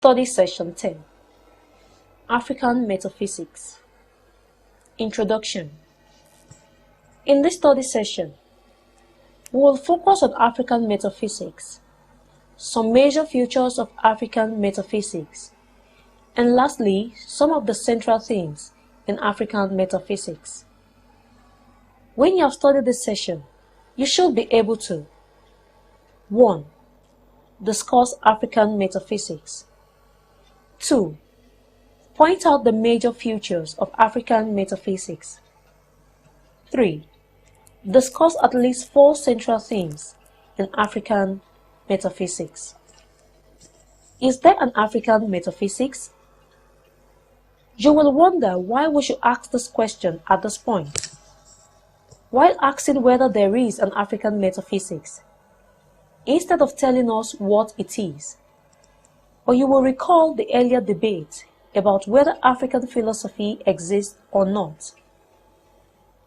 Study Session 10. African Metaphysics. Introduction. In this study session, we will focus on African metaphysics, some major features of African metaphysics, and lastly, some of the central themes in African metaphysics. When you have studied this session, you should be able to 1. Discuss African metaphysics. 2. Point out the major features of African metaphysics. 3. Discuss at least 4 central themes in African metaphysics. Is there an African metaphysics? You will wonder why we should ask this question at this point. While asking whether there is an African metaphysics, instead of telling us what it is, or you will recall the earlier debate about whether African philosophy exists or not.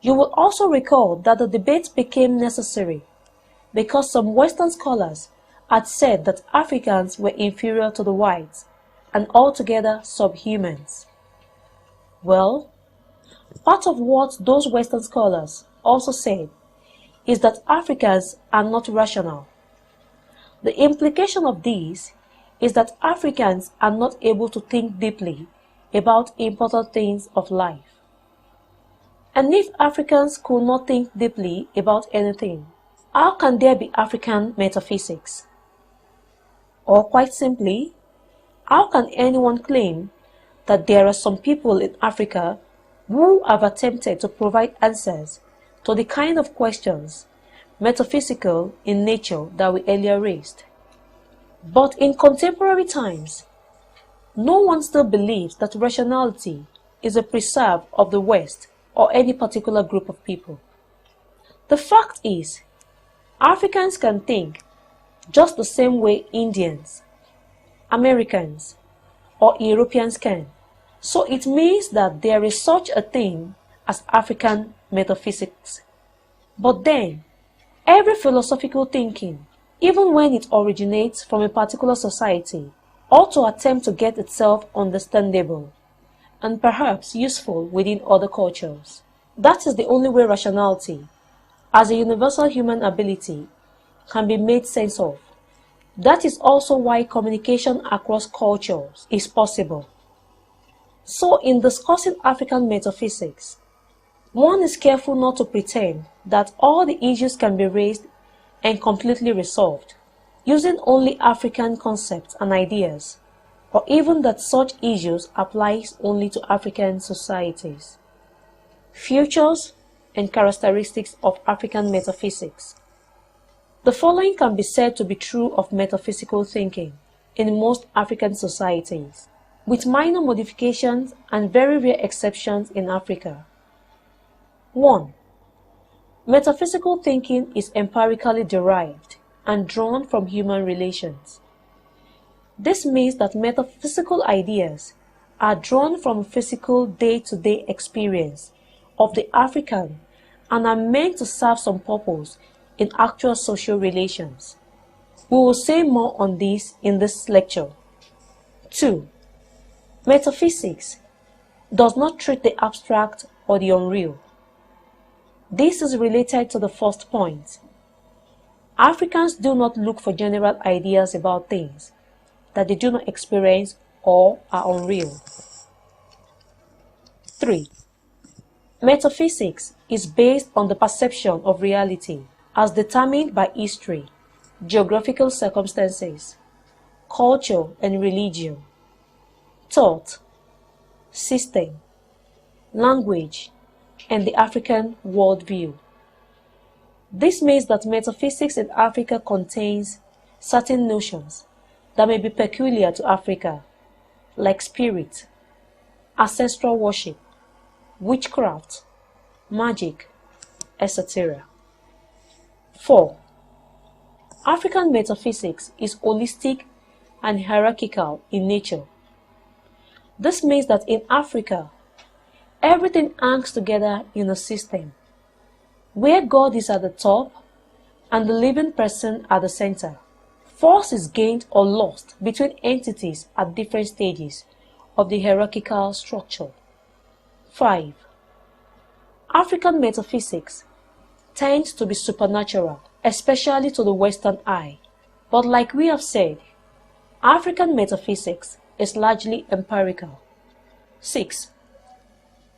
You will also recall that the debate became necessary because some Western scholars had said that Africans were inferior to the whites and altogether subhumans. Well, part of what those Western scholars also said is that Africans are not rational. The implication of this is that Africans are not able to think deeply about important things of life. And if Africans could not think deeply about anything, how can there be African metaphysics? Or quite simply, how can anyone claim that there are some people in Africa who have attempted to provide answers to the kind of questions, metaphysical in nature, that we earlier raised? But in contemporary times, no one still believes that rationality is a preserve of the West or any particular group of people. The fact is, Africans can think just the same way Indians, Americans, or Europeans can. So it means that there is such a thing as African metaphysics. But then, every philosophical thinking, even when it originates from a particular society, ought to attempt to get itself understandable and perhaps useful within other cultures. That is the only way rationality, as a universal human ability, can be made sense of. That is also why communication across cultures is possible. So in discussing African metaphysics, one is careful not to pretend that all the issues can be raised and completely resolved using only African concepts and ideas, or even that such issues applies only to African societies. Features and characteristics of African metaphysics. The following can be said to be true of metaphysical thinking in most African societies, with minor modifications and very rare exceptions in Africa. 1. Metaphysical thinking is empirically derived and drawn from human relations. This means that metaphysical ideas are drawn from physical day-to-day experience of the African and are meant to serve some purpose in actual social relations. We will say more on this in this lecture. 2. Metaphysics does not treat the abstract or the unreal. This is related to the first point. Africans do not look for general ideas about things that they do not experience or are unreal. 3. Metaphysics is based on the perception of reality as determined by history, geographical circumstances, culture and religion, thought, system, language, and the African worldview. This means that metaphysics in Africa contains certain notions that may be peculiar to Africa, like spirit, ancestral worship, witchcraft, magic, etc. 4. African metaphysics is holistic and hierarchical in nature. This means that in Africa, everything hangs together in a system, where God is at the top and the living person at the center. Force is gained or lost between entities at different stages of the hierarchical structure. 5. African metaphysics tends to be supernatural, especially to the Western eye. But like we have said, African metaphysics is largely empirical. 6.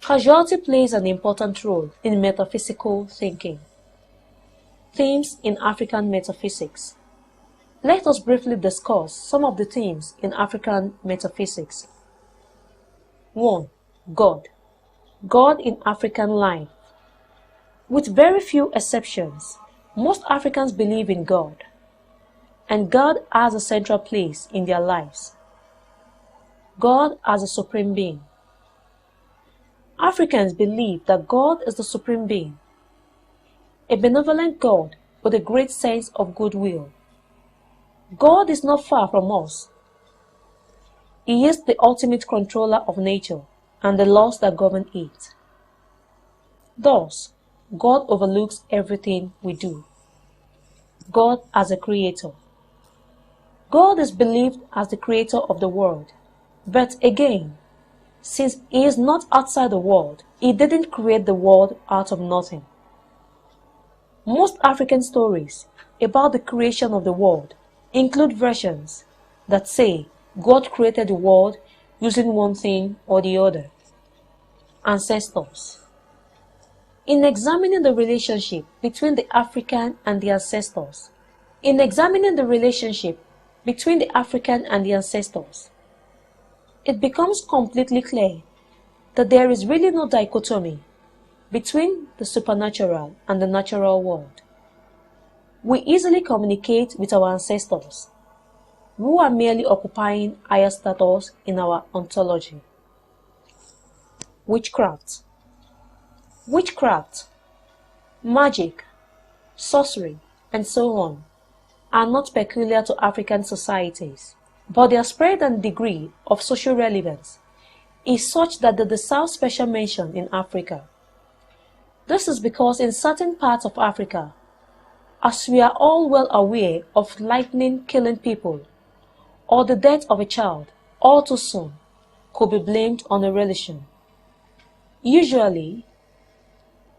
Causality plays an important role in metaphysical thinking. Themes in African metaphysics. Let us briefly discuss some of the themes in African metaphysics. 1. God. God in African life. With very few exceptions, most Africans believe in God, and God has a central place in their lives. God as a supreme being. Africans believe that God is the supreme being, a benevolent God with a great sense of goodwill. God is not far from us. He is the ultimate controller of nature and the laws that govern it. Thus, God overlooks everything we do. God as a creator. God is believed as the creator of the world. But again, since He is not outside the world, He didn't create the world out of nothing. Most African stories about the creation of the world include versions that say God created the world using one thing or the other. Ancestors. In examining the relationship between the African and the ancestors, it becomes completely clear that there is really no dichotomy between the supernatural and the natural world. We easily communicate with our ancestors, who are merely occupying higher status in our ontology. Witchcraft. Witchcraft, magic, sorcery, and so on are not peculiar to African societies, but their spread and degree of social relevance is such that they deserve special mention in Africa. This is because in certain parts of Africa, as we are all well aware of lightning killing people, or the death of a child, all too soon, could be blamed on a relation. Usually,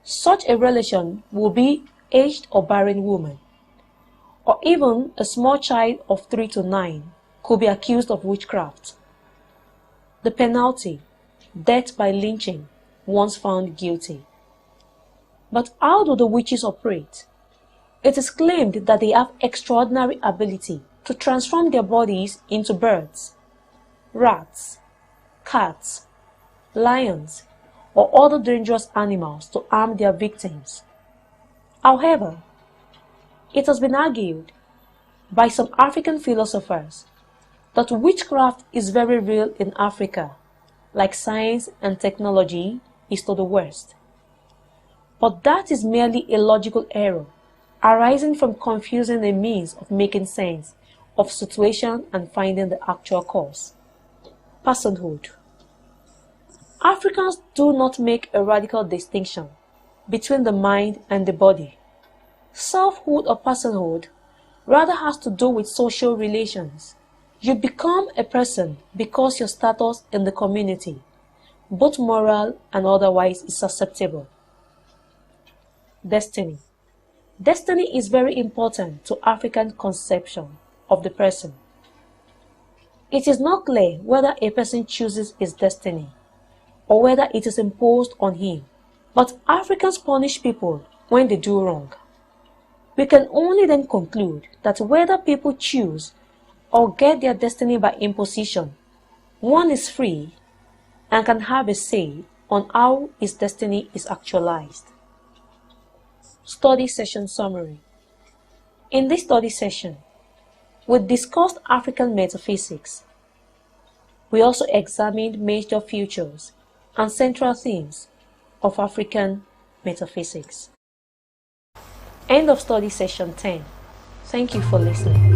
such a relation will be aged or barren woman, or even a small child of 3 to 9 could be accused of witchcraft. The penalty, death by lynching, once found guilty. But how do the witches operate? It is claimed that they have extraordinary ability to transform their bodies into birds, rats, cats, lions, or other dangerous animals to harm their victims. However, it has been argued by some African philosophers that witchcraft is very real in Africa, like science and technology is to the West. But that is merely a logical error arising from confusing a means of making sense of situation and finding the actual cause. Personhood. Africans do not make a radical distinction between the mind and the body. Selfhood or personhood rather has to do with social relations. You become a person because your status in the community, both moral and otherwise, is susceptible. Destiny. Destiny is very important to African conception of the person. It is not clear whether a person chooses his destiny or whether it is imposed on him, but Africans punish people when they do wrong. We can only then conclude that whether people choose or get their destiny by imposition, one is free and can have a say on how his destiny is actualized. Study session summary. In this study session, we discussed African metaphysics. We also examined major features and central themes of African metaphysics. End of study session 10. Thank you for listening.